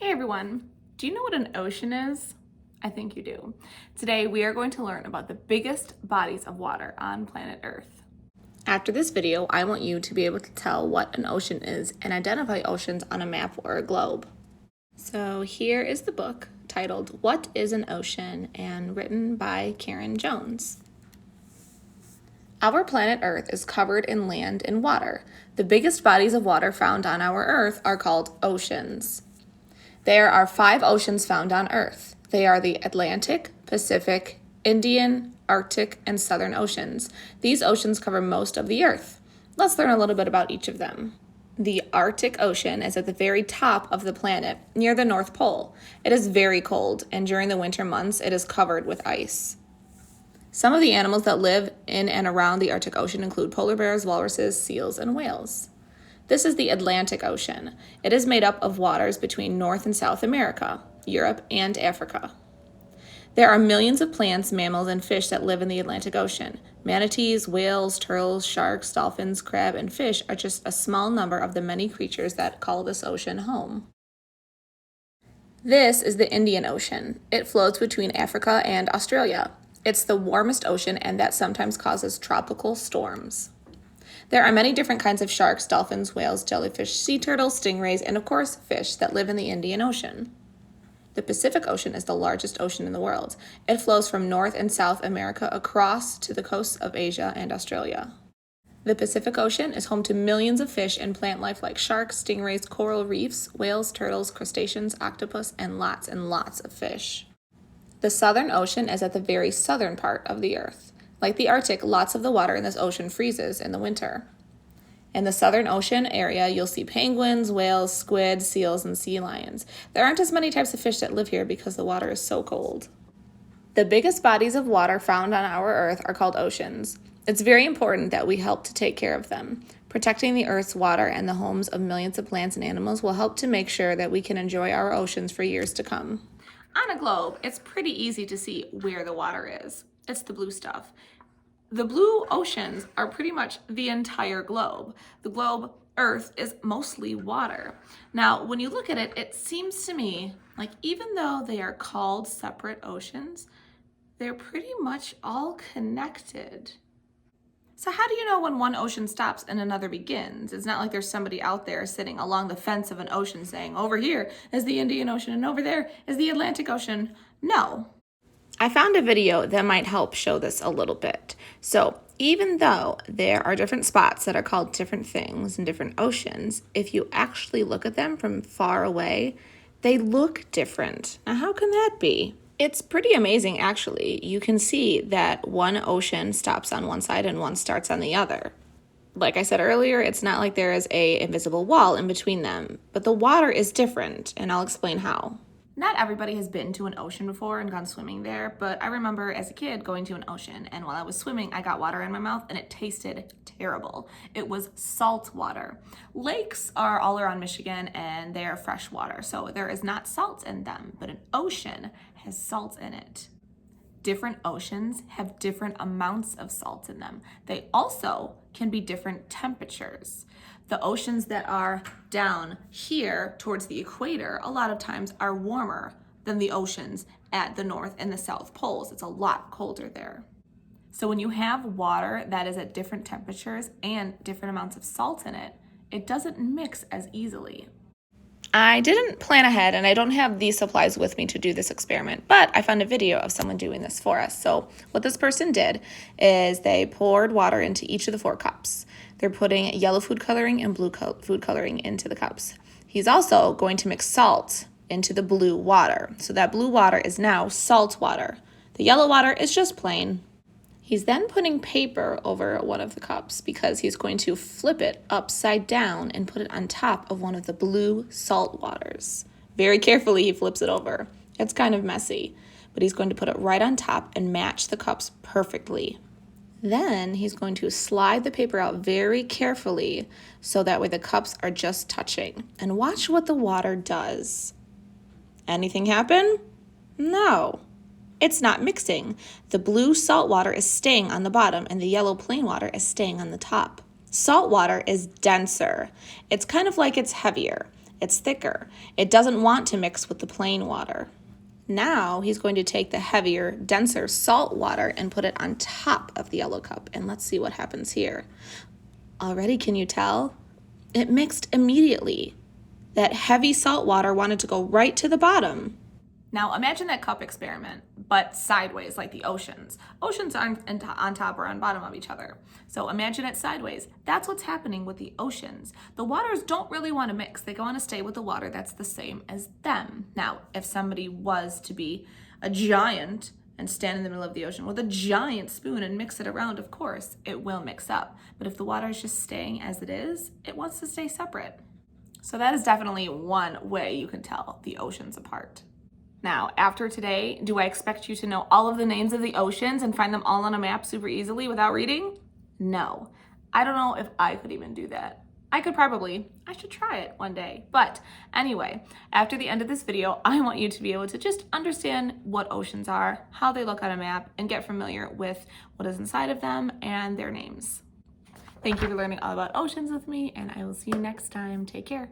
Hey everyone, do you know what an ocean is? I think you do. Today we are going to learn about the biggest bodies of water on planet Earth. After this video, I want you to be able to tell what an ocean is and identify oceans on a map or a globe. So here is the book titled What is an Ocean and written by Karen Jones. Our planet Earth is covered in land and water. The biggest bodies of water found on our Earth are called oceans. There are 5 oceans found on Earth. They are the Atlantic, Pacific, Indian, Arctic, and Southern Oceans. These oceans cover most of the Earth. Let's learn a little bit about each of them. The Arctic Ocean is at the very top of the planet, near the North Pole. It is very cold, and during the winter months, it is covered with ice. Some of the animals that live in and around the Arctic Ocean include polar bears, walruses, seals, and whales. This is the Atlantic Ocean. It is made up of waters between North and South America, Europe, and Africa. There are millions of plants, mammals, and fish that live in the Atlantic Ocean. Manatees, whales, turtles, sharks, dolphins, crab, and fish are just a small number of the many creatures that call this ocean home. This is the Indian Ocean. It floats between Africa and Australia. It's the warmest ocean, and that sometimes causes tropical storms. There are many different kinds of sharks, dolphins, whales, jellyfish, sea turtles, stingrays, and of course, fish that live in the Indian Ocean. The Pacific Ocean is the largest ocean in the world. It flows from North and South America across to the coasts of Asia and Australia. The Pacific Ocean is home to millions of fish and plant life like sharks, stingrays, coral reefs, whales, turtles, crustaceans, octopus, and lots of fish. The Southern Ocean is at the very southern part of the Earth. Like the Arctic, lots of the water in this ocean freezes in the winter. In the Southern Ocean area, you'll see penguins, whales, squid, seals, and sea lions. There aren't as many types of fish that live here because the water is so cold. The biggest bodies of water found on our Earth are called oceans. It's very important that we help to take care of them. Protecting the Earth's water and the homes of millions of plants and animals will help to make sure that we can enjoy our oceans for years to come. On a globe, it's pretty easy to see where the water is. It's the blue stuff. The blue oceans are pretty much the entire globe. The globe, Earth, is mostly water. Now, when you look at it, it seems to me like even though they are called separate oceans, they're pretty much all connected. So how do you know when one ocean stops and another begins? It's not like there's somebody out there sitting along the fence of an ocean saying, over here is the Indian Ocean and over there is the Atlantic Ocean. No. I found a video that might help show this a little bit. So even though there are different spots that are called different things in different oceans, if you actually look at them from far away, they look different. Now, how can that be? It's pretty amazing, actually. You can see that one ocean stops on one side and one starts on the other. Like I said earlier, it's not like there is an invisible wall in between them, but the water is different, and I'll explain how. Not everybody has been to an ocean before and gone swimming there, but I remember as a kid going to an ocean, and while I was swimming, I got water in my mouth and it tasted terrible. It was salt water. Lakes are all around Michigan and they are fresh water, so there is not salt in them, but an ocean has salt in it. Different oceans have different amounts of salt in them. They also can be different temperatures. The oceans that are down here towards the equator a lot of times are warmer than the oceans at the North and the South poles. It's a lot colder there. So when you have water that is at different temperatures and different amounts of salt in it, it doesn't mix as easily. I didn't plan ahead and I don't have these supplies with me to do this experiment, but I found a video of someone doing this for us. So what this person did is they poured water into each of the 4 cups. They're putting yellow food coloring and blue food coloring into the cups. He's also going to mix salt into the blue water. So that blue water is now salt water. The yellow water is just plain. He's then putting paper over one of the cups because he's going to flip it upside down and put it on top of one of the blue salt waters. Very carefully, he flips it over. It's kind of messy, but he's going to put it right on top and match the cups perfectly. Then he's going to slide the paper out very carefully so that way the cups are just touching. And watch what the water does. Anything happen? No. It's not mixing. The blue salt water is staying on the bottom and the yellow plain water is staying on the top. Salt water is denser. It's kind of like it's heavier. It's thicker. It doesn't want to mix with the plain water. Now he's going to take the heavier, denser salt water and put it on top of the yellow cup. And let's see what happens here. Already, can you tell? It mixed immediately. That heavy salt water wanted to go right to the bottom. Now imagine that cup experiment, but sideways like the oceans. Oceans aren't on top or on bottom of each other. So imagine it sideways. That's what's happening with the oceans. The waters don't really want to mix. They want to stay with the water that's the same as them. Now, if somebody was to be a giant and stand in the middle of the ocean with a giant spoon and mix it around, of course, it will mix up. But if the water is just staying as it is, it wants to stay separate. So that is definitely one way you can tell the oceans apart. Now, after today, do I expect you to know all of the names of the oceans and find them all on a map super easily without reading? No. I don't know if I could even do that. I could probably. I should try it one day. But anyway, after the end of this video, I want you to be able to just understand what oceans are, how they look on a map, and get familiar with what is inside of them and their names. Thank you for learning all about oceans with me, and I will see you next time. Take care.